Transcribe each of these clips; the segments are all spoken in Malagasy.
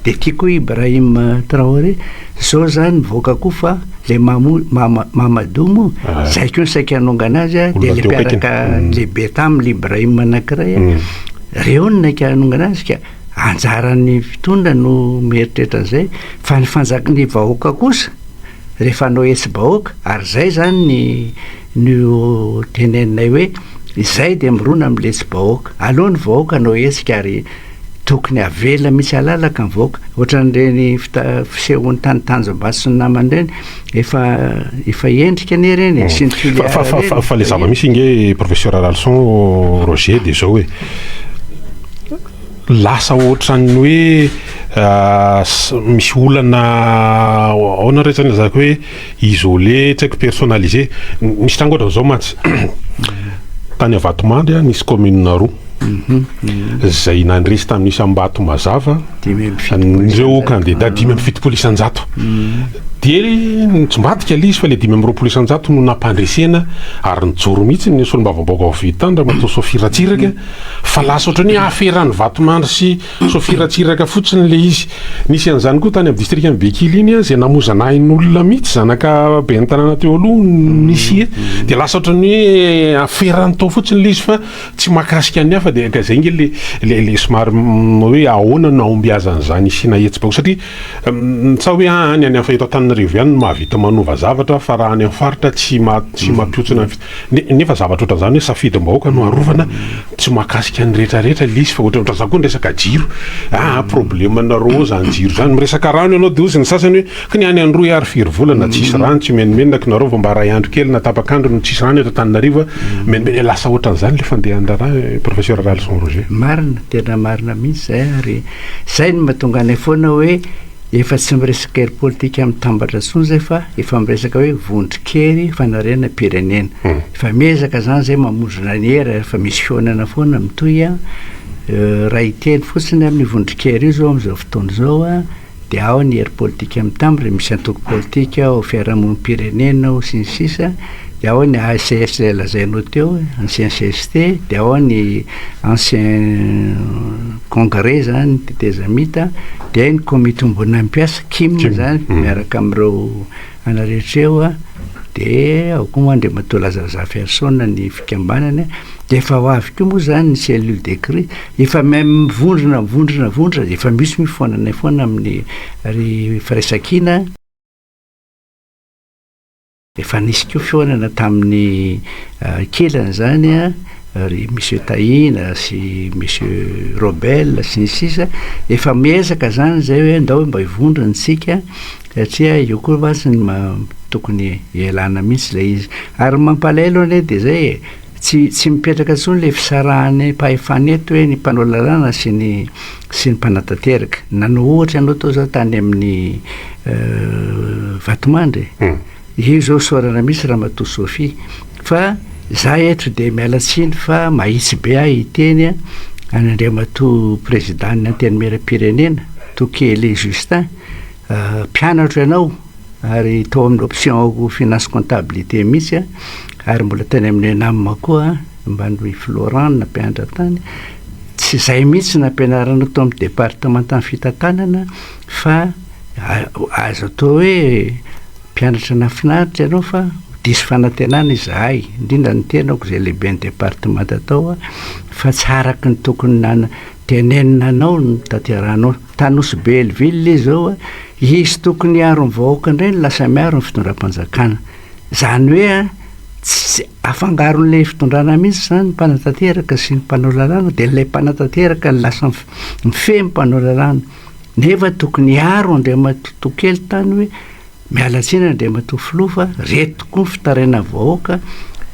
de tiako Ibrahim Traoré zao zany voaka koa fa le Mamadou mo zay koa ny saika hanongana azy a de le mpiaraka lehibe taminy Ibrahim anankiray reo no naika hanongana azy ka anjaran'ny fitondra no mieritreritra an'izay fa ny fanjakany vahoaka kosa rehefa anao hetsy-bahoaka ary zay zany no teneninay hoe izay de mirona am'le hetsy-bahoaka aloha ny vahoaka anao hetsika ary tokony avela misy alalaka ny vahoaka ohatran'ireny fisehon'ny tanytanjom-bato sy ny namany reny efa endrika ane reny sy ny fa le zava-misy inge professeur Ralson Roger de zao hoe lasa ohatran'ny hoe misy olana aona retsany zaka hoe isolé tsy haiko personnalisé misy tranga ohatra zao matsy tany Vatomandry nisy commune roa zay nandresy tamin'isy ambato mazava ireo candidat 570 isan-jato de nitsombatika le izy fa le 520 isan-jato no nampandresena ary nijoro mihitsy ny solom-bavambaoka vitandra matao Sofiratsiraka fa lasa ohatran'ny aferan'ny Vatomandry sy Sofiratsiraka fotsiny le izy nisy an'izany koa tany amin'ny district ny Bekily iny zay namozanain'olona mihitsy zanaka be ny tanàna teo aloha nisy de lasa ohatran'ny aferany tao fotsiny le izy fa tsy makasika ny hafa de ka zay nge le somary hoe ahoana no aombiazan'izany isina hetsy-bahoaka satria tsa hoe any afa eto Antananarivo ihany mahavita manova zavatra fa raha any amin'ny faritra tsy mampiotsina nefa zavatra ohatran'izany hoe safidim-bahoaka no arovana tsy makasika ny rehetrarehetra le izy fa ohatran'izany koa ny resaka jiro problemanareo zany jiro zany miresaka rano ianao de ozy ny sasany hoe ka ny any androa ary 4 volana tsisy rano tsy menimenina nareo vao mba ray andro kely na tapakandro no tsisy rano eto Antananarivo menimeny lasa ohatran'izany le fandehan-draharaha professeur Ralson Roger marina tena marina mihitsy zay ary zay no mahatonga anay foana hoe efa tsy miresaka hery politika amin'ny tambatra tsony zay fa efa miresaka hoe vondrokery fanarena pirenena efa miezaka zany zay mamondrona ny hery efa misy fionana foana mitoy raha iteny fotsiny amin'ny vondrokery io zao am'izao fotoana zao de ao ny hery politika amin'ny tambatra misy antoko politika ao fiarahamon'ny pirenena ao sy ny sisa de ao ny ACS lazainao teo ancien CST de ao ny ancien congrès zany tetezamita de ny comité ombona mpiasa kim zany miaraka am'ireo anarehetreo de ao koa moa Andriamatoa Lazare Ferson ny fikambanana de efa ho avy koa moa zany ny cellule de crise efa mivondrona efa misy mifonana foana amin'ny ry Firaisakina efa nisy koa fionana tamin'ny kelany zany ry monsieur Tahina sy monsieur Robel sy ny sisa efa miezaka zany zay hoe ndao mba hivondrona tsika satria io koa vatsy tokony ialana mihitsy le izy ary mampalahelo ane de zay tsy mipetraka tsony le fisarahany mpahefaneto hoe ny mpanao lalàna sy ny mpanatateraka nanao ohatra ianao tao zao tany amin'ny Vatomandry io zao sorana misy Ramatoa Sophie fa za eto de mialatsiny fa mahitsy be iteny Andriamatoa président ny antenimieram-pirenena Tokely Justin mpianatra ianao ary tao amin'ny option finance comptabilité mihitsy ary mbola tany amin'ny namma koa mbany Florent na mpianatra tany tsy zay mihitsy nampianarana tao amin'ny départementant fitantanana fa azo atao hoe mpianatra nafinaritra ianao fa disy fanantenana izahay indrindra ny tenako zay lehibe ny département atao fa tsy araky ny tokony tenenina anao ny taterahanao Tanosy Belleville zao izy tokony aro ny vahoaka indray lasa miaro ny fitondram-panjakana zany hoe tsy afangaron'le fitondrana mihitsy zany ny mpanatateraka sy ny mpanao lalàna de le mpanatateraka ny lasa mifehy mpanao lalàna nefa tokony aro Andriamatoa Tokely tany hoe mialatsiny Andriamatoa Filoha fa reto koa ny fitarena vahoaka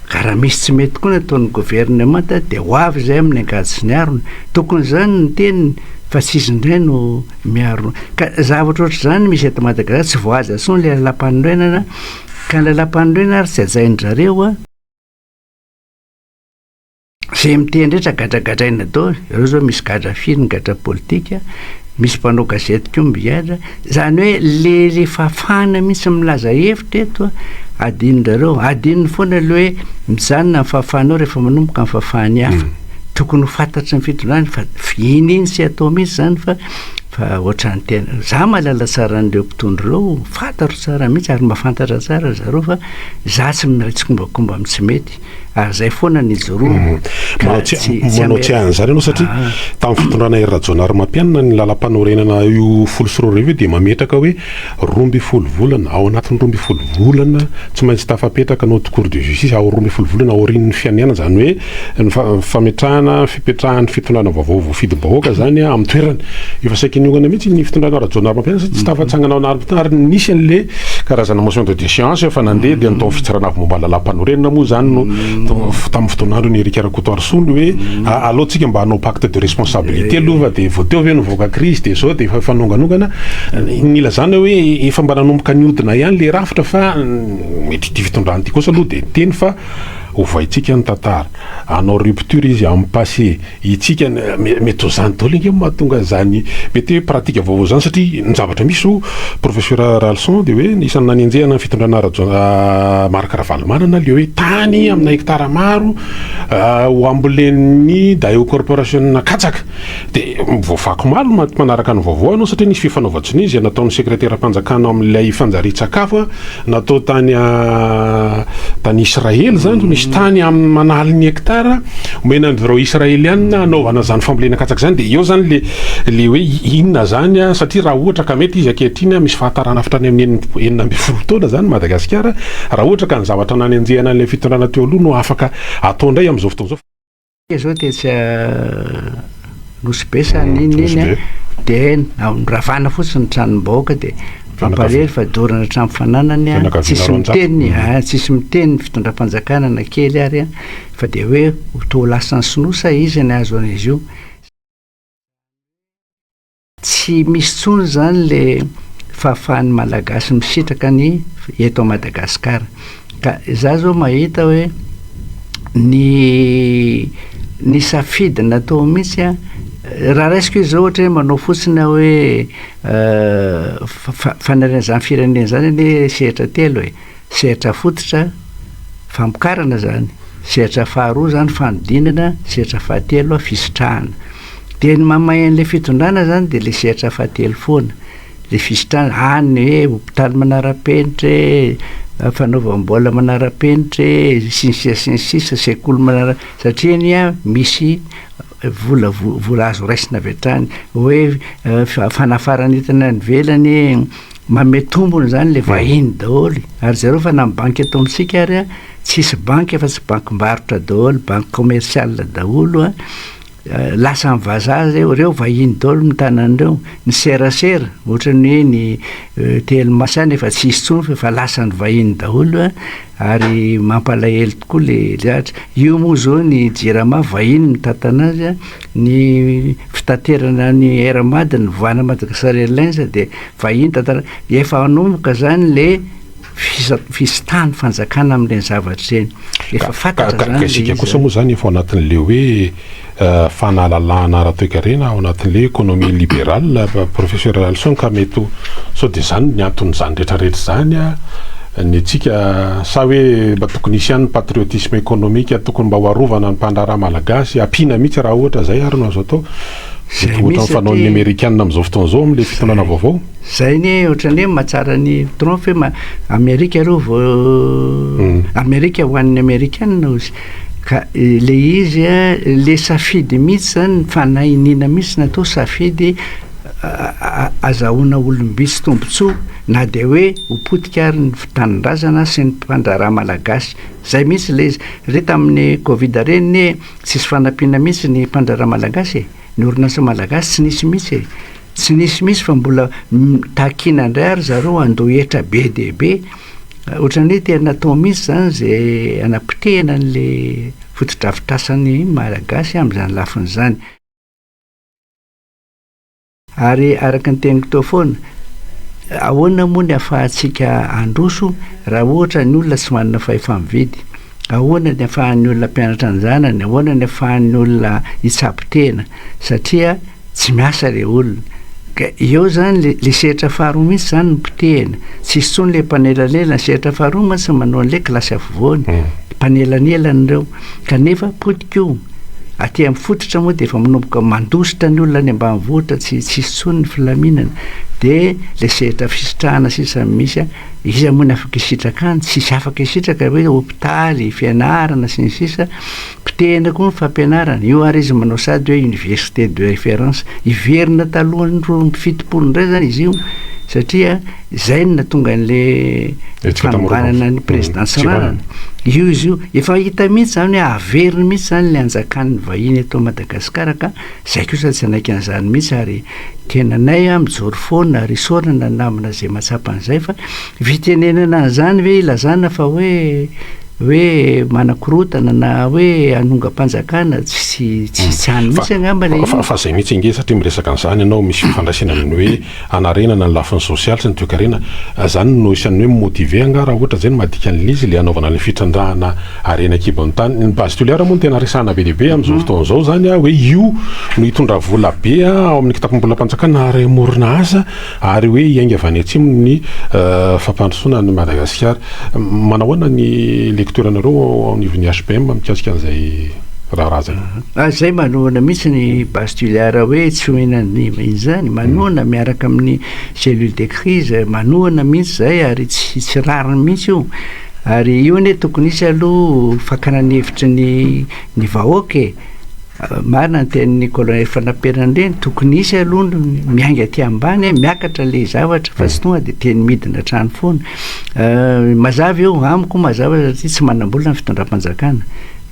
ka raha misy tsy mety koa nataon'ny gouvernement de ho avy zay amin'ny angady sy ny arony tokony zany ny teniny fa tsy izy indray no miaro ka zavatra ohatry zany misy eto Madagasikara tsy voahaja tsony le lalam-panorenana ka ny lalam-panorenana ary tsy ajain-drareo zay mitendretra gadragadraina dao ireo zao misy gadra firy gadra politika misy mpanao gazety koa migadra zany hoe le fafana mihitsy milaza hevitra eto adinin-drareo adininy foana le hoe mijanona ny fahafahanao rehefa manomboka ny fafahany hafa tokony ho fantatry ny fitondrany fa iny sy atao mihitsy zany fa fa ohatrany tena za malala tsara n'ireo mpitondro ireo fantatro tsara mihitsy ary mahafantatra tsara zareo fa za tsy miraitsykombakomba ami tsy mety ary zay foana ny joroa manao tsy an'izany ianao satria tamin'ny fitondrana Rajonary Mampianina ny lalam-panorenana io folo sy roa arivo dia mametraka hoe 12 volana ao anatin'ny 12 volana tsy maintsy tafapetraka notre cour de justice ao 12 volana aorian'ny fianiana zany hoe ny fametrahana fipetrahan'ny fitondrana vaovao voafidim-bahoaka zany amin'ny toerany efa saika niogana mihitsy ny fitondrana Rajonary Mampianina satria tsy tafatsangana ao anaty ary nisy an'le karazana motion de déchéance efa nandeha dia natao fitsarana avy momba lalam-panorenana moa zany no tamin'ny fotoanandro ny Eric Rakotoarisolo hoe alohantsika mba hanao pacte de responsabilité aloha dia voateo hoe nivoaka crise dia zao dia efa fanonganongana nila zany hoe efa mba nanomboka niodina ihany le rafitra fa mety ty fitondrana ty kosa aloha dia teny fa ovaitsika ny tantara anao rupture izy amin'ny passé itsika mety zany daholo inge mahatonga zany mety hoe pratika vaovao zany satria ny zavatra misy o professeur Ralson dia hoe isany nanenjehana ny fitondrana Marc Ravalomanana le hoe tany amina hektara maro ho ambolen'ny Daewoo Corporation katsaka dia voafako malo manaraka ny vaovao anao satria nisy fifanaovatsiny izy nataon'ny sekretera mpanjakana amin'ilay fanjari-tsakafo natao tany Israely zany misy tany amin'ny manalin'ny hektara omena nyreo israeliana anaovana zany fambolena katsaka zany dia eo zany le hoe inona zany satria raha ohatra ka mety izy ankehitriny misy fahatarana hafitrany amin'ny 19 taona zany Madagasikara raha ohatra ka ny zavatra nanenjehana an'ilay fitondrana teo aloha no afaka atao indray amin'izao fotoana zao zao dia tsy nosy be sanininy dia ravana fotsiny ny tranom-bahoaka dia famparery fa dorana trano fananany tsisy miteny ny fitondram-panjakana na kely ary fa dia hoe to lasa ny sinosa izy ny azo an'izy io tsy misy tsony zany le fahafahan'ny malagasy misitraka ny eto Madagasikara ka za zao mahita hoe ny safidy natao mihitsy raha raisiko izy zao ohatra hoe manao fotsiny hoe fanariana zany firenena zany ny sehatra telo hoe sehatra fototra famokarana zany sehatra faharoa zany fanodinana sehatra fahatelo fisitrahana dia ny mamay an'ilay fitondrana zany dia le sehatra fahatelo foana le fisitrahana any hoe hopitaly manara-penitra fanaovam-bola manara-penitra sinsisa sekoly satria ny misy vola azo raisina avy hatrany hoe fanafaran'entana ny velany mametombony zany le vahiny daholo ary zareo fa na banky ato amintsika ary tsisy banky efa tsy bankim-barotra daholo banky commercial daholo lasa ny vazaha reo vahiny daholo mitanan'ireo ny serasera ohatrany hoe ny telomasana efa tsisy tsony fa lasa ny vahiny daholo ary mampalahelo tokoa le zatra io moa zao ny jirama vahiny mitantana azy ny fitaterana ny Airmad ny voana Madagascar Airlines dia vahiny tantana efa anomboka zany le fisitahany fanjakana amin'ireny zavatra ireny efa fantatra zany isika kosa moa zany efa ao anatin'le hoe fanalalana ara-toekarena ao anatin'le économie libérale professeur Ralson ka mety sao dia zany ny anton'izany rehetrarehetra zany ny atsika sa hoe mba tokony isy ihany patriotisme économique tokony mba hoarovana ny mpandraraha malagasy ampiana mihitsy raha ohatra zay ary no azo atao ohatra ny fanaon'ny Amerikanina amin'izao fotoana zao amin'le fitondrana vaovao zay ny ohatrany hoe mahatsara ny Trump hoe Amerika reo Amerika ho an'ny Amerikanina ozy ka le izy le safidy mihitsy zany fanahinina mihitsy natao safidy azahoana olombitsy tombotsoa na dia hoe hopotika ary ny fitanin-drazana sy ny mpandraraha malagasy zay mihitsy le izy re tamin'ny Covid reny tsisy fanampiana mihitsy ny mpandraraha malagasy ny orinasa malagasy tsy nisy mihitsy fa mbola takina indray ary zareo andohetra be dia be ohatrany hoe tena natao mihitsy zany zay anapitehana n'le fotodrafitrasan'ny malagasy amin'izany lafiny zany ary araka ny teniko teo foana ahoana moa ny ahafahantsika androso raha ohatra ny olona tsy manana fahefa-mividy ahoana ny ahafahan'ny olona mpianatra ny zanany ahoana ny ahafahan'ny olona hitsapitehana satria tsy miasa le olona eo zany le sehatra faharoa mihitsy zany ny pitehana tsisy tsony le mpanelalela ny sehatra faharoa mantsy manao an'le kilasy afovoany mpanelanyelany ireo kanefa potika io aty amin'ny fototra moa de efa manomboka mandositra ny olona ny ambanivohitra tsy tsony ny filaminana de le sehatra fisitrahana sisa misy izy moa ny afaka isitraka any tsisy afaka isitraka hoe hôpitaly fianarana sy ny sisa pitehina koa ny fampianarana io ary izy manao sady hoe université de référence iverina talohany fitopolo indray zany izy io satria zay no natonga an'le fanombanana ny présidence ranana io izy io efa hita mihitsy zany hoe averiny mihitsy zany le anjakan'ny vahiny eto Madagasikara ka zay kosa tsy anaiky an'izany mihitsy ary tenanay mijoro foana risorana namina zay matsapa an'izay fa vitenenana an'izany ve ilazana fa hoe manakorotana na hoe anonga-panjakana tsy any mihitsy angamba fa zay mihitsy inge satria miresaka an'izany ianao misy fifandraisana ny hoe anarenana ny lafiny sosialy sy ny toekarena zany no isan'ny hoe motive anga raha ohatra zay ny madika an'lizy le anaovana ny fitrandrahana arena kibony tany ny base toliara moa ny tena resahana be lehibe amin'izao fotoan'izao zany hoe io no hitondra vola be ao amin'ny kitapom-bolam-panjakana ary morona asa ary hoe iainga avy any atsimo ny fampandrosoana ny Madagasikara manahoana ny toeranareo ao anivon'ny HPM mikasika an'izay raha zay zay manoana mihitsy ny bastuliara hoe tsy hoenany izany manoana miaraka amin'ny cellule de crise manoana mihitsy zay ary tsy rariny mihitsy io ary io ne tokony isy aloha fakanan'hevitry ny vahoaka marina ny tenin'ny colonel Fanaperana reny tokony isy aloha miainga aty ambany miakatra le zavatra fa tsy tonga de teny midina trano foana mazava eo amiko mazava satria tsy manam-bola ny fitondram-panjakana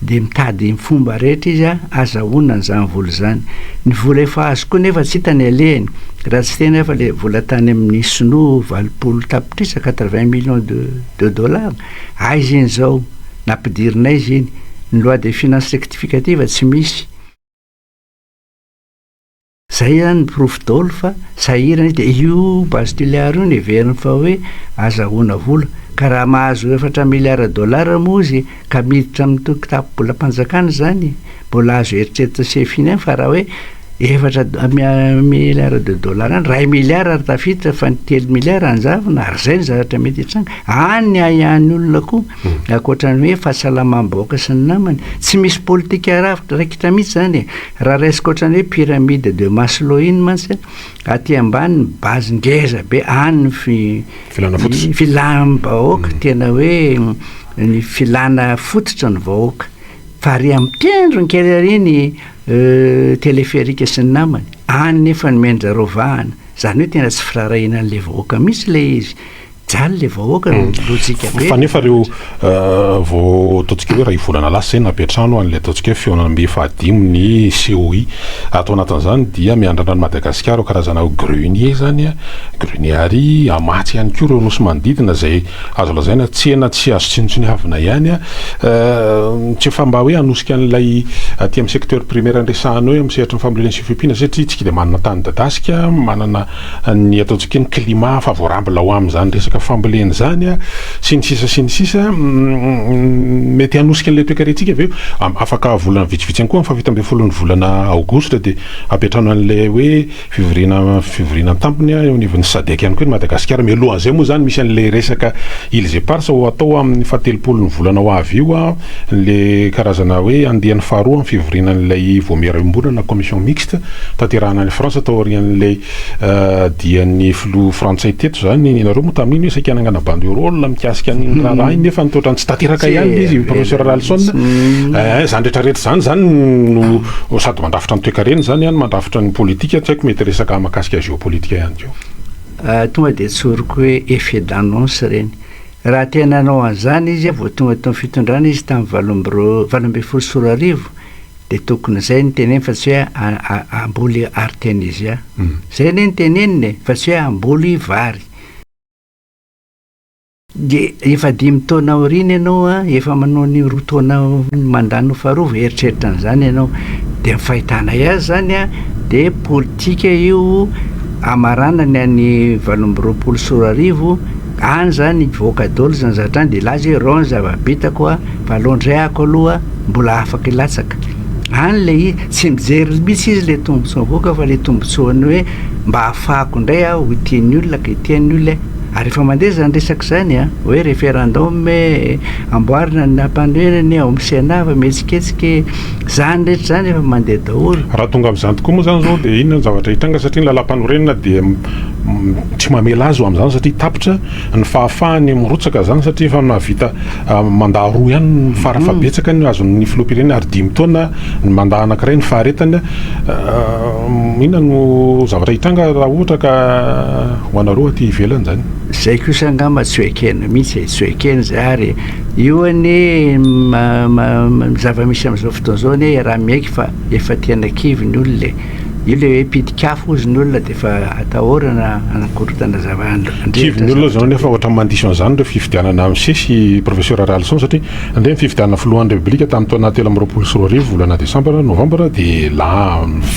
de mitady ny fomba rehetra izy azahoana n'izany vola zany ny vola efa azo koa nefa tsy hitany alehany raha tsy tena efa le vola tany amin'ny sinoa 20 tapitrisa 80 millions de dollars izy iny zao nampidirinay izy iny ny loi de finance rectificative tsy misy zay zany ny profi-dolo fa sahirana de io bastuliara io neveriny fa hoe azahoana vola ka raha mahazo 4 milliards dollars moa izy ka miditra amin'ny kitapo-bolam-panjakana zany mbola azo eritreritry sefiny fa raha hoe 4 milliards de dollars any 1 milliard ary tafiditra fa ny 3 milliards anjavona ary zay ny zavatra mety hitranga any ahany olona koa akoatrany hoe fahasalamam-bahoaka sy ny namany tsy misy politika raikitra mihitsy zany raha raisika ohatrany hoe pyramide de Maslow iny mantsy aty ambany ny base ngeza be any filana-bahoaka tena hoe ny filana fototra ny vahoaka fa ary amin'ny tendro ny kely ariny teleferika sy ny namany any nefa ny mendrarovahana zany hoe tena tsy firarahina an'le vahoaka misy le izy jany le vahoaka lojika be fa nefa reo vao ataontsika hoe raha ivolana lasa zay napetrano an'le ataontsika hoe feonambe fahadimo ny COI atao anatin'izany dia miandrana ny Madagasikara o karazana grenier zany grenier ary amatsy ihany koa reo nosy manodidina zay azo lazaina tsena tsy azo tsinontsiniavina ihany tsy efa mba hoe anosika an'ilay aty amin'ny secteur primaire andresahana hoe amin'ny sehatry ny fambolena sy fipina satria tsika dia manana tany dadasika manana ny ataontsika ny climat favorable ho amin'izany resaka fambolena zany sy ny sisa mety anosika an'ilay toekaretsika avy eo afaka volana vitsivitsy ihany koa amin'ny fafito ambin'ny folon'ny volana aogositra dia apetrano an'ilay hoe fivorina tampony eo anivon'ny sadek ihany koa ny Madagasikara mialohan'izay moa zany misy an'ilay resaka Ilze Pars ho atao amin'ny fahatelopolon'ny volana ho avy io le karazana hoe andehan'ny faharoa amin'ny fivorinan'ilay voamiera-iombonana commission mixte tanterahana ny France atao aorian'ilay dian'ny filoha frantsay teto zany nareo moa tamin'iny hoe saika anangana banderole mikasika ny raha iny nefa nitotra ny tsy tanteraka ihany izy professeur Ralson zany rehetrarehetra zany no sady mandrafitra ny toekarena zany ihany mandrafitra ny politika tsy haiko mety resaka mahakasika géopolitika ihany keo tonga de tsoriko hoe effet d'annonce reny raha tena anao an'izany izy vao tonga tao fitondrana izy tamin'ny 24 de tokony zay ny teneny fa tsy hoe amboly artémisia zay ne ny teneniny fa tsy hoe amboly vary de efa 5 taona aoriny ianao efa manao ny 2 taona mandano faharoa eritreritra an'izany ianao de mifahitana azy zany de politika io amarana ny any 24 any zany voaka dolo zany zatrany de lazy hoe ron zava-bitako valondray ako aloha mbola afaka ilatsaka any le tsy mijery mihitsy izy le tombotsoa voaka fa le tombotsoany hoe mba ahafahako indray ho tian'ny olona ka tian'ny olona ary efa mandeha zany resaka zany a hoe référendum amboarina ny ampandrenany ao misenava metsiketsika zany rehetra zany efa mandeha daholo raha tonga amin'izany tokoa moa zany zao dia inona ny zavatra hitranga satria ny lalam-panorenana dia tsy mamela azy ho amin'izany satria tapitra ny fahafahany mirotsaka zany satria efa nahavita mandaha roa ihany ny farafabetsaka ny azon'ny filoham-pirenena ary 10 taona ny mandaha anankiray ny faharetana inona no zavatra hitranga raha ohatra ka ho anareo aty ivelany zany zay kosa angamba tsy hoekena mihitsy tsy hoekena zay ary io anie zava-misy amin'izao fotoana zao anie raha miaiky fa efa tena kivy ny olona io le hoe pitikafo izy ny olona dia efa atahorana anakorotana kivy ny olona zao nefa ohatra mandiso an'izany reo fifidianana misesy professeur Ralson satria andeha ny fifidianana filohan'ny republika tamin'ny taona 2024 volana desambra novambra dia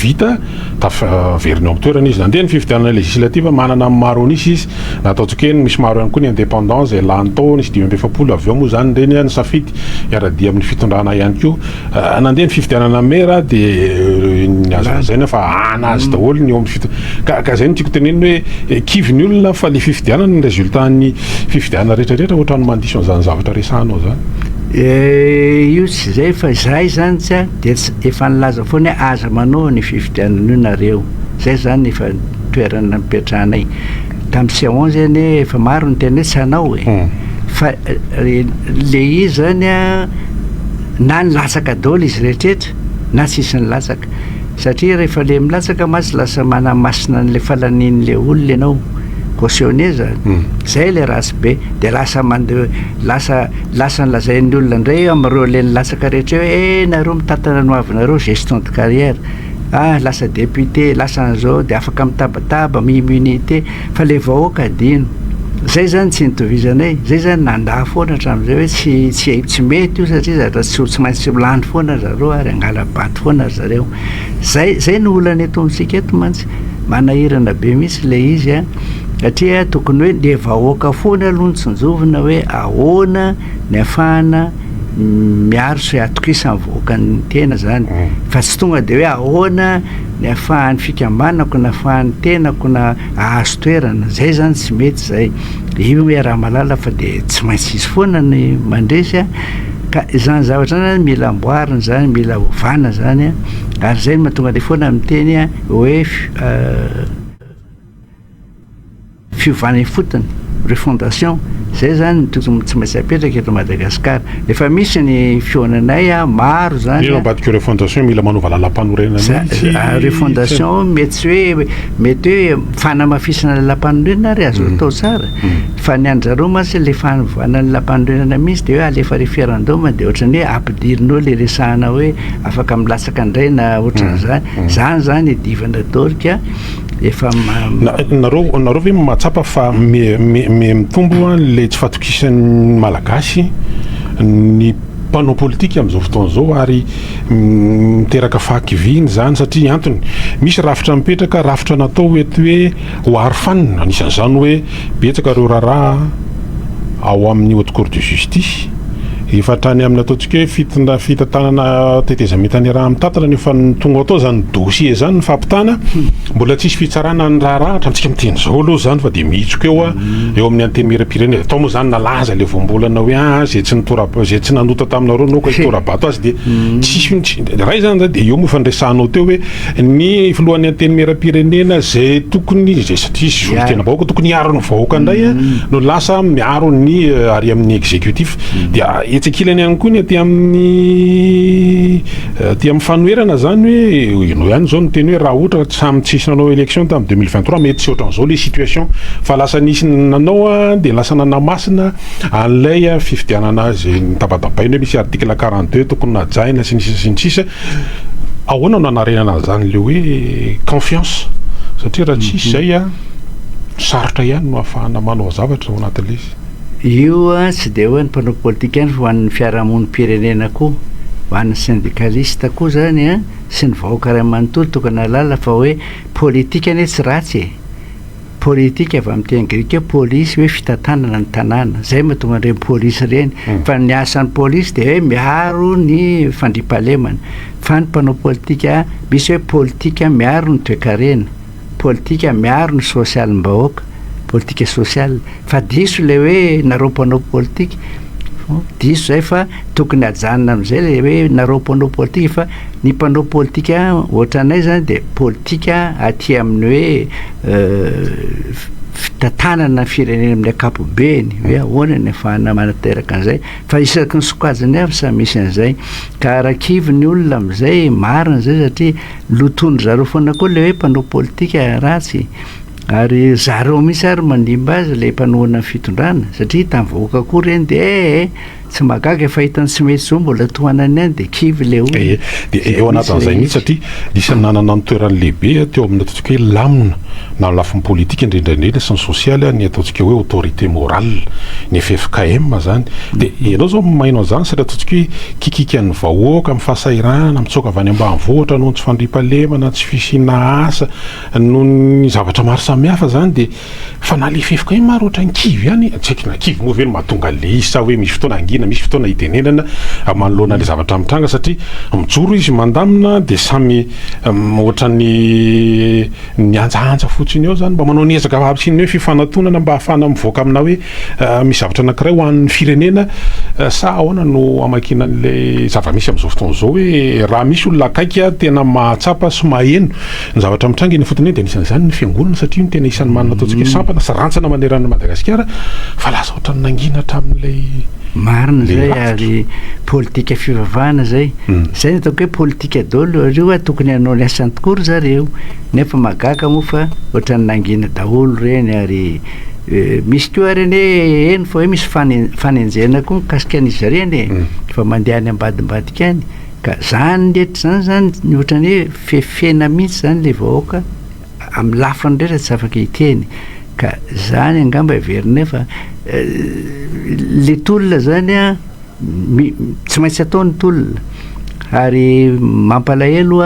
vita taverina amin'ny toerana izy andeha ny fifidianana législative manana maronisy izy nataontsika hoe misy maro ihany koa ny indépendance lany tao nisy 20 avy eo moa zany reny ny safidy hiaradia amin'ny fitondrana ihany koa nandeha ny fifidianana mera dia nyazazay fa anazy daholo ny eo amin'ny ka zay no tiako teneny hoe kivy ny olona fa le fifidianana ny résultat ny fifidianana rehetrarehetra ohatra ny mandiso an'izany zavatra resanao zany io tsy zay fa zay zany tsy a dia efa nilaza foana hoe aza manao ny fifidianana io nareo zay zany efa toerana mipetrahanay tamin'ny C11 any efa maro ny tena hoe tsy hanao fa le izy zany a na nilatsaka daholo izy rehetrarehetra na tsisy nilatsaka satria rehefa le milatsaka masy lasa manamasina n'le falanian'le olona ianao cautionné zany zay le ratsy be dia lasa nylazai'ny olona indray amin'ireo le nilatsaka rehetra hoe nareo mitantana no avinareo gestion de carrière lasa député lasa an'izao dia afaka mitabataba mi-immunité fa le vahoaka adino zay zany tsy nitovizanay zay zany nandaha foana hatramin'izay hoe tsy mety io satria zatra tsy maintsy lany foana zareo ary angala-baty foana zareo zay no olana eto amintsika eto mantsy manahirana be mihitsy le izy a satria tokony hoe le vahoaka foana aloha ny tsinjovina hoe ahoana ny ahafahana miaro sy atokisan'ny vahoaka ny tena zany fa tsy tonga dia hoe ahoana ny ahafahan'ny fikambanako na ahafahan'ny tenako na ahazo toerana zay zany tsy mety zay io hoe raha malala fa dia tsy maintsy izy foana ny mandresy a ka izany zavatra zany mila amboarina zany mila ovana zany a ary zay mahatonga le foana miteny a hoe fiovana fotony refondation zay zany tsy maintsy apetraka eto Madagasikara efa misy ny fionanay a maro zany ambadika refondation mila manova lalam-panorenana refondation mety hoe fanamafisana lalam-panorenana ary azo atao tsara fa ny anjareo masy le fanovana ny lalam-panorenana mihitsy dia hoe alefa référendum dia ohatran'ny hoe ampidirinao le resahana hoe afaka milatsaka indray na ohatran'izany zany idivana dorika efa nareo ve mahatsapa fa mitombo le tsy fatokisan'ny malagasy ny mpanao politika amin'izao fotoana zao ary miteraka fahakiviany zany satria antony misy rafitra mipetraka rafitra natao eto hoe ho arofanina anisan'izany hoe betsaka reo raharaha ao amin'ny haute cour de justice efa trany amin'ny ataontsika hoe fitantanana tetezamety raha mitantana nefa tonga atao zany dossier zany ny fampitana mbola tsisy fitsarana ny raharaha hatramintsika miteny zao aloha zany fa dia mihitsika eo amin'ny anteny miram-pirenena atao moa zany nalaza le voambolana hoe zay tsy nanota taminareo nao ka itorabato azy dia tsisy raha zany zany dia eo moa fandraisanao teo hoe ny filohan'ny anteny miram-pirenena zay tokony zay satria sy zolo tena vahoaka tokony hiaro ny vahoaka indray no lasa miaro ny ary amin'ny exécutif dia etsekilany ihany koa ny aty amin'ny fanoherana zany hoe inao ihany zao no teny hoe raha ohatra samy tsisy nanao élection tamin'ny 2023 mety tsy ohatran'izao le situation fa lasa nisy nanao dia lasa nanamasina an'ilay fifidianana azy nitabatapahina hoe misy article 42 tokony najaina sy nisisa ahoana no anarenana zany le hoe confiance satria raha tsisy zay sarotra ihany no ahafahana manao zavatra ao anatin'le izy io tsy dia hoe ny mpanao politika ihany fa ho an'ny fiarahamon'ny pirenena koa ho an'ny syndicaliste koa zany sy ny vahoaka ray manontolo tokony halala fa hoe politika anie tsy ratsy politika avy amin'ny teny grika polisy hoe fitantanana ny tanàna zay mahatonga ireny polisy ireny fa ny asan'ny polisy dia hoe miaro ny fandriampahalemana fa ny mpanao politika misy hoe politika miaro ny toe-karena politika miaro ny sosialim-bahoaka politika sosial fa diso le hoe nareo mpanao politika diso zay fa tokony ajanona am'izay le hoe nareo mpanao politika fa ny mpanao politika ohatranay zany de politika aty amin'ny hoe fitantanana firenena amin'ny akapobeny hoe ahoana ny afahana manateraka an'izay fa isaky ny sokajiny avy sa misy an'izay ka rakivy ny olona am'izay marina zay satria lotondry zareo foana koa le hoe mpanao politika ratsy ary zareo misy ary mandimba azy le mpanohana fitondrana satria tamin'ny vahoaka koa reny de tsy magaga efa hitany tsy mety zao mbola tohanany any de kivy le olona de eo anatin'izay mihitsy satria isany nanana ny toerany lehibe teo amin'ny ataontsika hoe lamina na lafiny politika indrindraindrindra sy ny sosialy ny ataontsika hoe autorité morale ny FFKM zany de ianao zao maino an'izany satria ataontsika hoe kikikan'ny vahoaka amin'ny fahasairana mitsoka avy any ambanivohitra noho ny tsy fandriampahalemana tsy fisina asa noho ny zavatra maro samihafa zany de fa na le FFKM maro ohatra ny kivy ihany tsaiky na kivy moa ve no mahatonga le izy sa hoe misy fotoana angina misy fotoana hitenenana manoloana le zavatra mitranga satria mijoro izy mandamina de samy ohatra ny anjaanja fotsiny eo zany mba manao ny ezaka avabitsiny hoe fifanantonana mba hahafana mivoaka amina hoe misy zavatra anankiray ho an'ny firenena sa ahoana no amakina an'le zava-misy am'izao fotoana zao hoe raha misy olona akaiky tena mahatsapa sy maheno ny zavatra mitranga eny fotony de anisan'izany ny fiangonana satria ny tena isan'ny manana ataontsika hoe sampana sy rantsana manerana Madagasikara fa lasa ohatra ny nangina hatramin'lay marina zay ary politika fivavahana zay zay ny ataoko hoe politika daholo reo tokony hanao ny asany tokory zareo nefa magaka moa fa ohatra ny nangina daholo reny ary misy koa reny hoe eny fa hoe misy fanenjena koa mikasika an'izy zareny fa mandeha any ambadimbadika any ka zany ndretra zany ny ohatrany hoe fefena mihitsy zany le vahoaka amin'ny lafiny rehetra tsy afaka hiteny ka zany angamba everina fa le tolona zany tsy maintsy ataony tolona ary mampalahelo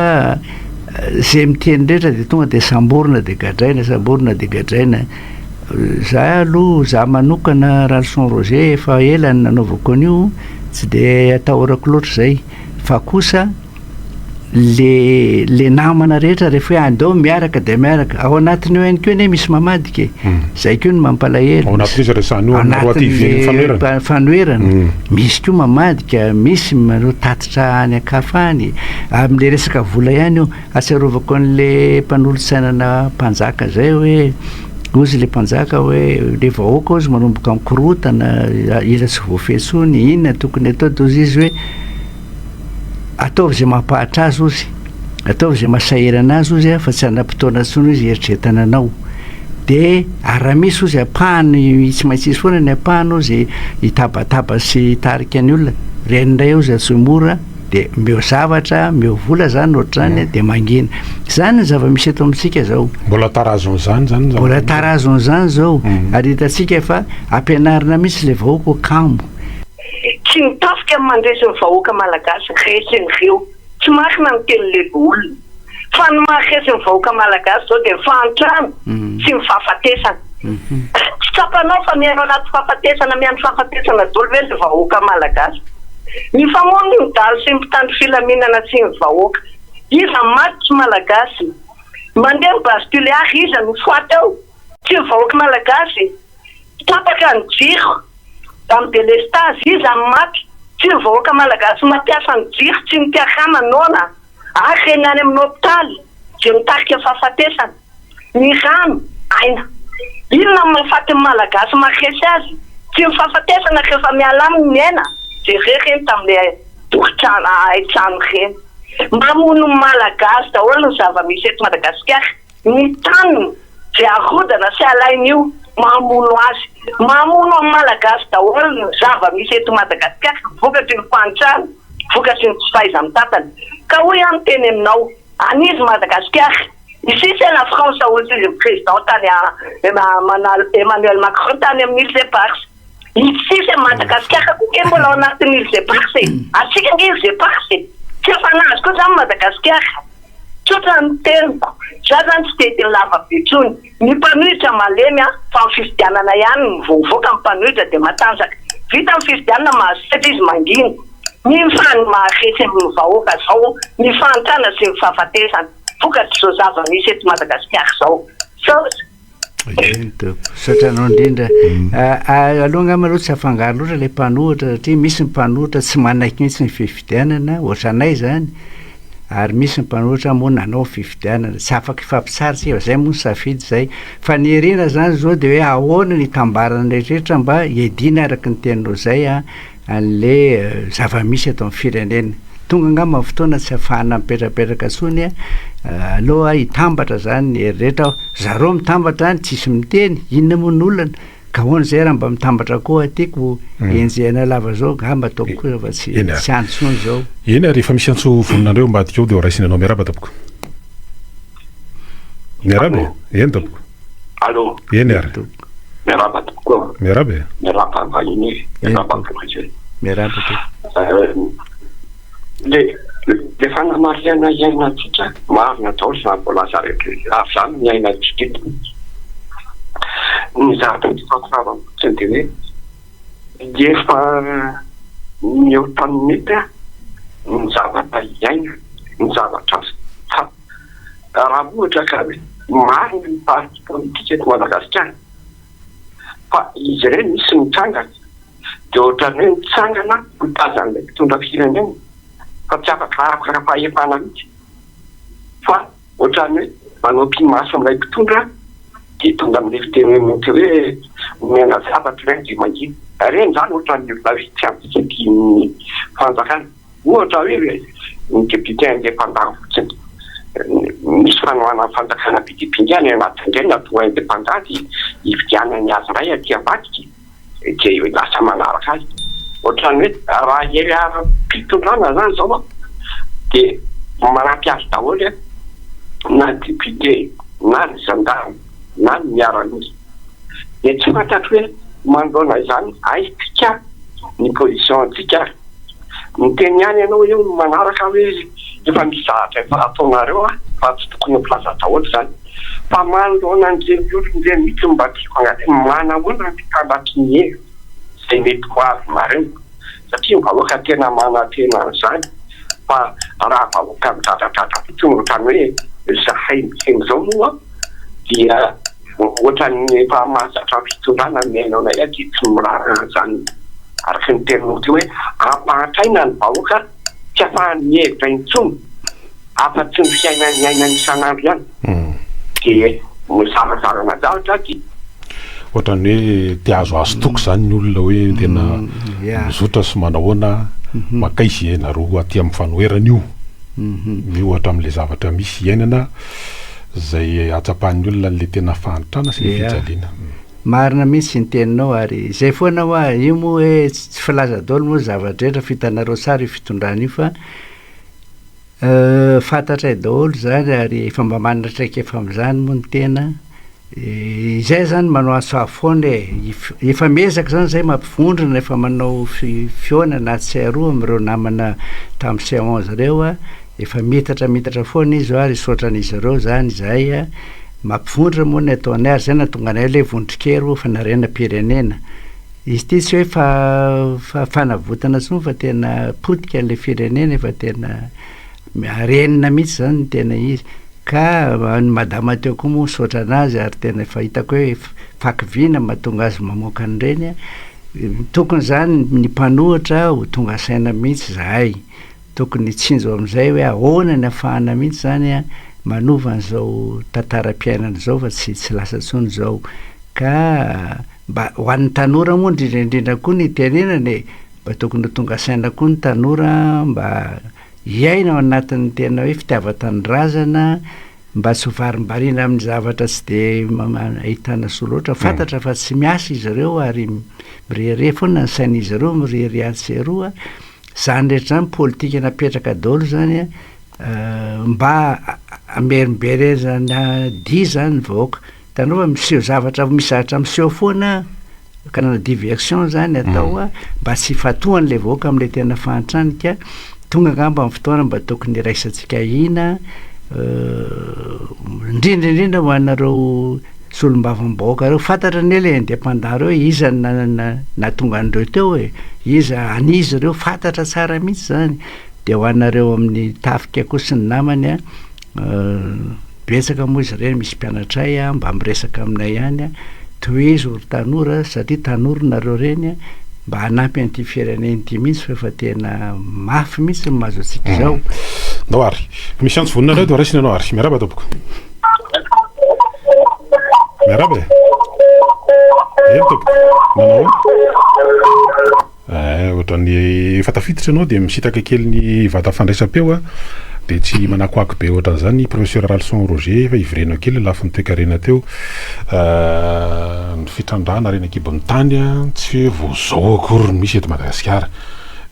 zay miteny rehetra de tonga de samborina de gadraina za aloha za manokana Ralson Roger efa ela ny nanaovako an'io tsy de atahorako loatra zay fa kosa le namana rehetra rehefa hoe andao miaraka de miaraka ao anatiny eo ihany koa ne misy mamadika zay koa ny mampalahelo anatin'ny fanoerana misy koa mamadika misy manao tatitra any akafa any amin'le resaka vola ihany io atsiarovako an'le mpanolotsainana mpanjaka zay hoe ozy le mpanjaka hoe le vahoaka ozy manomboka mikorotana ila tsy voafetsony inona tokony atao tozy izy hoe ataovy zay mampahatra azy ozy ataovy zay masahirana azy ozy fa tsy anam-potoana tsony izy eritreretana anao de raha misy ozy apahany tsy maintsy izy foana ny apahany ozy hitabataba sy hitarika ny olona renindray ozy atsy mora de meo zavatra meo vola zany ohatrany de mangina zany ny zava-misy eto amintsika zao mbola tarazon'izany zao ary hitatsika fa ampianarina mihitsy le vahoaka kamo tsy mitafika mandresy ny vahoaka malagasy resy ny reo tsy marina miteny lehibe olona fa ny maharesy ny vahoaka malagasy zao de fantrano sy mifahafatesana tsy tapanao fa miaino anaty fahafatesana miandro fahafatesana daholo ve le vahoaka malagasy ny famony midaly sy mpitandro filaminana sy ny vahoaka iza maty malagasy mandeha ny bascule ary iza no foaty ao tsy ny vahoaka malagasy tapaka ny jiro amin'ny délestage iza maty tsy ny vahoaka malagasy mampiasa ny jiro tsy mitiakana nona ary reny any amin'ny hôpitaly de mitarika fahafatesana ny rano aina inona mahafaty malagasy maresy azy tsy ny fahafatesana rehefa miala aminy miaina de reny tamin'le tokotrano haitsano reny mamono malagasy daholo ny zava-misy eto Madagasikara ny taniny de arodana sy alain'io mamono azy mamono amin'ny malagasy daholo ny zava-misy eto Madagasikara vokatry ny fantrano vokatry ny tsy fahaiza mitantana ka hoy ihany teny aminao anizy Madagasikara isisy la France ozy izy président tany Emmanuel Macron tany amin'ny Île des Parses isisy Madagasikara koke mbola ao anatin'ny Île des Parses atsika nge Île des Parses tsy afanazy koa zany Madagasikara tsotra ny teniko za zany tsy tety ny lava be tsony ny mpanohitra malemy fa ny fifidianana ihany mivoavoaka mpanohitra de matanjaka vita ny fifidianana mahasatra izy mangina ny fany maharesy amin'ny vahoaka zao ny fantrana sy ny fahafatesana vokatry zao zava-misy eto Madagasikara zao Sotranao indrindra aloha ngamba aloha tsy afangaro loatra le mpanohitra satria misy ny mpanohitra tsy manaiky mihitsy ny fifidianana ohatranay zany ary misy ny mpanohitra moa nanao fifidianana tsy afaka ifampitsara tsika zay moa ny safidy zay fa ny herina zany zao de hoe ahoana ny tambarana rehetrarehetra mba iadina araky ny teninao zay an'le zava-misy ato amin'ny firenena tonga angamba ny fotoana tsy afahana mipetrapetraka tsony aloha hitambatra zany ny hery rehetra zareo mitambatra zany tsisy miteny inona moa ny olana ka hoana zay raha mba mitambatra koa tiako enjehana lava zao ngamba ataoko koa fa tsy antsony zao eny rehefa misy antso voninandreo ambadika eo de raisina anao miaraba tapoko miarabe eny tapoko allo eny ary miaraba tapoko miarabe miaraba vahiny miaraba professeur miaraba le fanamariana iainantsika marina daholo fa mbola zarety avy zany ny ainatsika eto ny zavatra fakoravana de hoe efa mihotaminety ny zavatra iaina ny zavatra fa raha ohatra ka hoe marina ny parti politika eto Madagasikara fa izy ireny misy mitsangana de ohatran'ny hoe mitsangana mitazan'ilay mpitondra firenena fa tsy afaka arapahefana mihitsy fa ohatran'ny hoe manao mpimaso amin'ilay mpitondra de tonga amin'le fitenenety hoe mena zavatra reny de mangina reny zany ohatran'ny olona tsy ampitsy ny fanjakana ohatra hoe ny député indépendant fotsiny misy fanoana fanjakana bidipingana anatin'ireny natonga indépendant hividianany azy ray aty ambadika de lasa manaraka azy ohatran'ny hoe raha hery ara-pitondrana zany zao de manampy azy daholo na député na ny gendarme na ny miaran'ozy de tsy fantatro hoe mandona izany aitsika ny position antsika ny teny ihany ianao eo no manaraka hoe efa misy zavatra efa ataonareo fa tsy tokony ho plaza daholo zany fa mandona an'ireny olon'ireny mihitsy mba tiako agnaty manahoana ny fitambatry ny hery zay mety ho avy mareo satria ny vahoaka tena manantena an'izany fa raha vahoaka midradradratra fotsiny ohatrany hoe zahay mikeny zao moa dia ohatran'ny efa mahazatra fitondrana miainanay aty tsy mirarana zany araky ny teninao teo hoe ampahatraina ny vahoaka tsy afahany mihevitra intsony afa-tsy ny fiainany ainany isan'andro ihany de mizarazarana zavatra ty ohatran'ny hoe te azo toko zany ny olona hoe tena mizotra sy manahoana makaizy nareo aty amin'ny fanoherana io ohatra amin'le zavatra misy iainana zay atsapahan'ny olona n'le tena fahantrana sy fijaliana marina mihitsy ny teninao ary zay foana hoa io moa hoe tsy filaza daholo moa zavatra rehetra fitanareo tsara io fitondrana io fa fantatray daholo zany ary efa mba manana traika efa am'izany moa ny tena izay zany manao aso foana efa mezaka zany zay mampivondrona efa manao fiona na tsyharoa am'ireo namana tamin'ny C11 reo efa mitatra foana izy ary isotran'izy ireo zany zay mampivondra moa ny ataonay ary zay natonga anay le vondrikero fanariana-pirenena izy ty tsy hoe fanavotana tsony fa tena potika le firenena efa tena renina mihitsy zany tena izy ka ny madama teo koa moa misaotra anazy ary tena efa hitako hoe fakiviana mahatonga azy mamoaka an'ireny tokony zany ny mpanohitra ho tonga saina mihitsy zahay tokony tsinjo am'izay hoe ahoana ny afahana mihitsy zany manova an'izao tantaram-piainana zao fa tsy lasa tsony zao ka mba ho an'ny tanora moa indrindraindrindra koa ny tenenany mba tokony ho tonga saina koa ny tanora mba hiaina ao anatin'ny tena hoe fitiava-tanorazana mba tsy varim-bariana amin'ny zavatra tsy de ahitana soloatra fantatra fa tsy miasa izy ireo ary mirehare foana ny sain'izy ireo mirehare atsy aroa zany rehetra zany politika napetraka daholo zany mba amerimberezana dia zany ny vahoaka tanao fa miseho zavatra misy zavatra miseho foana ka nana diversion zany atao mba tsy fatohan'le vahoaka amin'le tena fahantranika tonga ngamba amin'ny fotoana mba tokony iraisantsika ina indrindraindrindra ho anareo solombavam-bahoaka reo fantatra ny le indépendant reo iza natonga an'ireo teo hoe iza anizy reo fantatra tsara mihitsy zany de ho anareo amin'ny tafika koa sy ny namany betsaka moa izy ireny misy mpianatray a mba miresaka aminay ihany a toezo ry tanora satria tanoronareo reny a mba hanampy an'ity fireneny ity mihitsy fa efa tena mafy mihitsy ny mahazo atsika zao. Ndao ary misy antso voninareo de raisina anao ary miaraba tompoko miaraba eny tompoko manao ohatrany efa tafiditra anao de misitaka kely ny vata fandraisam-peo a de tsy manakoaky be ohatran'izany professeur Ralson Roger fa ivrenao kely lafi ny toekarena teo ny fitrandrana rena kibon'ny tany a tsy hoe vao zao akory misy eto Madagasikara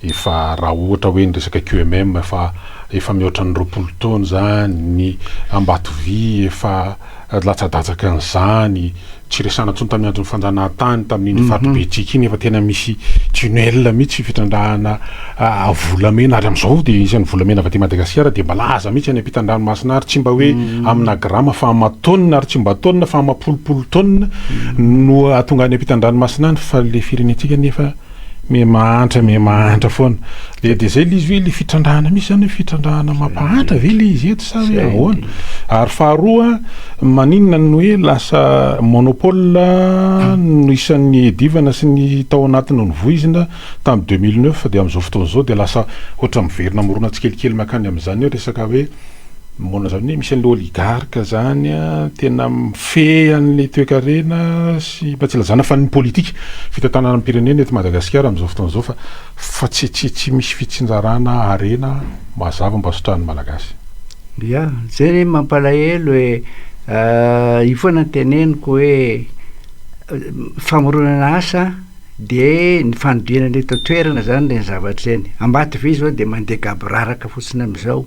efa raha ohatra hoe ny resaka QMM efa mihoatra ny 20 taona zany ny Ambatovy efa latsadatsaka an'izany tsy resana tsony tamin'ny andron'ny fanjanahantany tamin'iny fatobetsiky iny efa tena misy tunnel mihitsy fitrandrahana volamena ary am'izao de isan'ny volamena avy aty Madagasikara de malaza mihitsy any ampitan-dranomasina ary tsy mba hoe amina grama fa ama-taonina ary tsy mba taonina fa ama-polopolo taonina no atonga any ampitan-dranomasina any fa le firenentsika nefa memantra foana de zay le izy hoe le fitrandrahana misy zany fitrandrahana mampahantra ve le izy eto sa hoe ahoana ary faharoa maninona ny hoe lasa monopole no isan'ny edivana sy ny tao anatiny ny voizina tamin'ny 2009 de am'izao fotoana zao de lasa ohatra miverina morona tsikelikely makany am'izany hoe resaka hoe mona zany hoe misy an'le oligarque zany a tena mifehy an'le toekarena sy mba tsy lazana fa ny politika fitantanana amin'ny pirenena eto Madagasikara am'izao fotoana zao fa tsy misy fitsinjarana arena mazava mba sotrahan'ny malagasy. Ya zay ny mampalahelo hoe ifoana teneniko hoe famoronana asa de ny fanodinana eto toerana zany le zavatra eny Ambatovy zao de mandeha gaboraraka fotsiny am'izao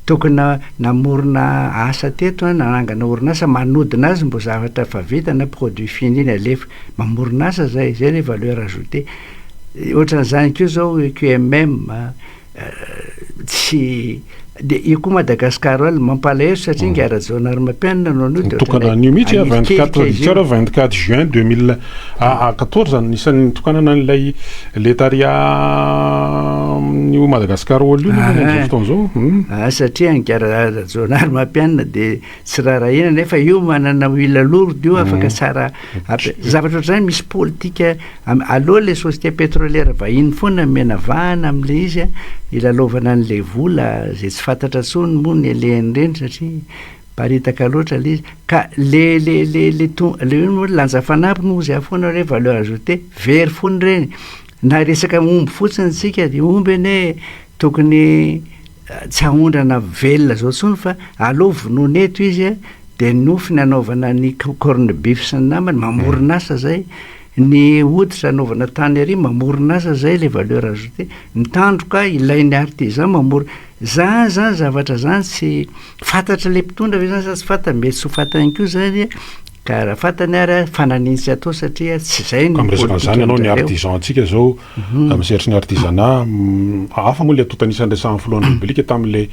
tokony namorona asa teto nanangana orinasa manodina azy mbo zavatra fa vita na produit fini iny alefa mamorona asa zay ny valeur ajoutée ohatran'izany keo zao QMM tsy de io koa Madagasikara al mampalahelo satria ngara-jaona ary mampianina no de tokana an'io mihitsy 24 juin 2014 zany isan'ny tokanana an'ilay letaria ny Madagasikara olo io am'izao fotoana zao satria ngara-jaona ary mampianina de tsy raharaina nefa io manana huile lourde io afaka tsara zavatra ohatr'izany misy politika aloha le société pétrolière vahiny foana menavahana am'le izy ilalovana an'le vola zay tsy fantatra tsony moa ny elehany reny satria paritaka loatra le izy ka le moa lanja fanampy moa zay foana hoe valeur ajoutée very foana reny na resaka omby fotsiny tsika de omby ene tokony tsy ahondrana velona zao tsony fa aloha vonoina eto izy de nofy ny anaovana ny corne beef sy ny namany mamorona asa zay ny hoditra anaovana tany ary mamorona asa zay le valeur ajoutée ny tandroka ilain'ny artisan zany zavatra zany tsy fantatra le mpitondra ve zany sa tsy fantany mety tsy ho fantany koa zany ka raha fantany ary fananintsy atao satria tsy zay ny resaka zany anao ny artisan antsika zao miseritry ny artisanat hafa moa le atotanisan'ny resan'ny filohan'ny republika tamin'le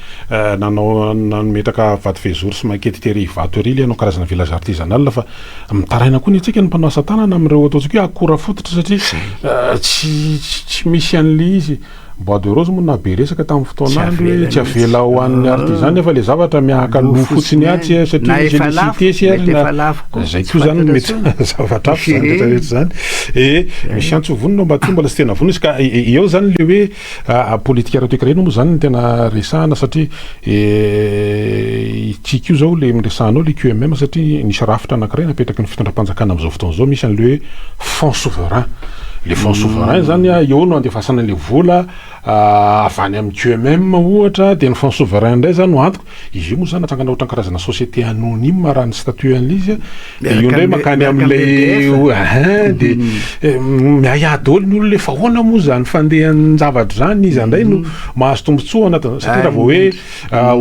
nanometaka vato fezory sy makety tery vato ery le anao karazana village artisanal fa mitaraina koa ny atsika ny mpanao asa tanana amin'ireo ataontsika hoe akora fototra satria tsy misy an'le izy bois de rose moa na be resaka tamin'ny fotoanandro hoe tsy avela ho an'ny artisan nefa le zavatra miahaka lo fotsiny atsy satria électricité sy zay koa zany mety zavatra afo zany rehetrarehetra zany misy antso vonona mba ty mbola sy tena vonona izy ka eo zany le hoe politika ara-toekarena moa zany ny tena resahana satria tsika io zao le miresahanao le QMM satria nisy rafitra anankiray napetraky ny fitondram-panjakana am'izao fotoana zao misy an'le hoe fonds souverain le fonds souverain zany eo no andefasana le vola avany amin'ny QMM ohatra de ny fonds souverain ndray zany no antoko izy io moa zany atsangana ohatra karazana société anonyme raha ny statut an'izy de io ndray makany am'le de miayady olo ny olo le fa hoana moa zany fandehan'ny zavatra zany izy andray no mahazo tombotsoa anatiny satria raha vao hoe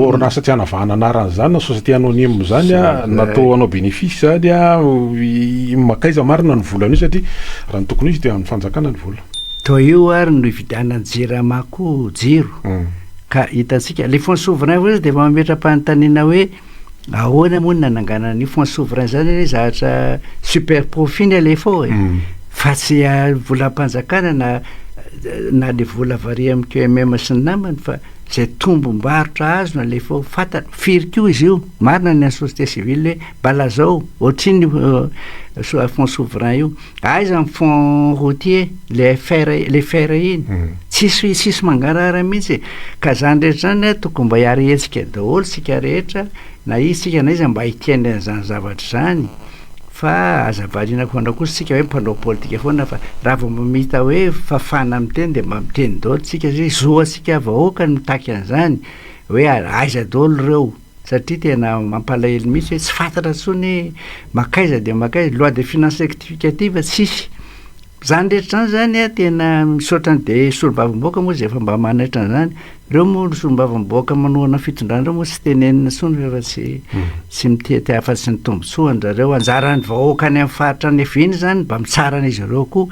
orinasa tsy hanavahana anarany zany na société anonyme zany natao anao bénéfice zany makaiza marina ny volana io satria raha ny tokony izy de amin'ny fanjakana ny vola to io ary no ividianany jiramako jiro ka hitantsika le fonds souverain vo izy de efa mametra-panontaniana hoe ahoana moa ny nanangana ny fonds souverain zany hoe zavatra super profit ny alefa ao fa tsy volam-panjakana na le vola varia amin'ny QMM sy ny namany fa zay tombom-barotra azona le fo fanta firy ko izy io marina ny société civile hoe mbala zao ohatriny fond souverain io aiza ny fond routier le fer iny tsisy mangarara mihitsy ka zany rehetra zany tokony mba hiary hetsika daholo sika rehetra na izysika na izy mba hitiany an'izany zavatra zany fa azavadina foana kosa sika hoe mpanao politika foana fa raha vao mamita hoe fafana miteny de mba miteny daholo tsika zay zoasika vahoaka ny mitaky an'izany hoe aiza daholo reo satria tena mampalahelo mihitsy hoe tsy fantatra tsony makaiza de makaiza loi de finance rectificative tsisy zany rehetra zany a tena misaotrany de solombavam-boaka moa zay efa mba manaitra an'izany reo moa solombavam-boaka manohana fitondrana reo moa tsy tenenina tsony fa tsy mitety afa-tsy ny tombontsoan-drareo anjarany vahoaka any amin'ny faritra ny eviny zany mba mitsara an'izy ireo koa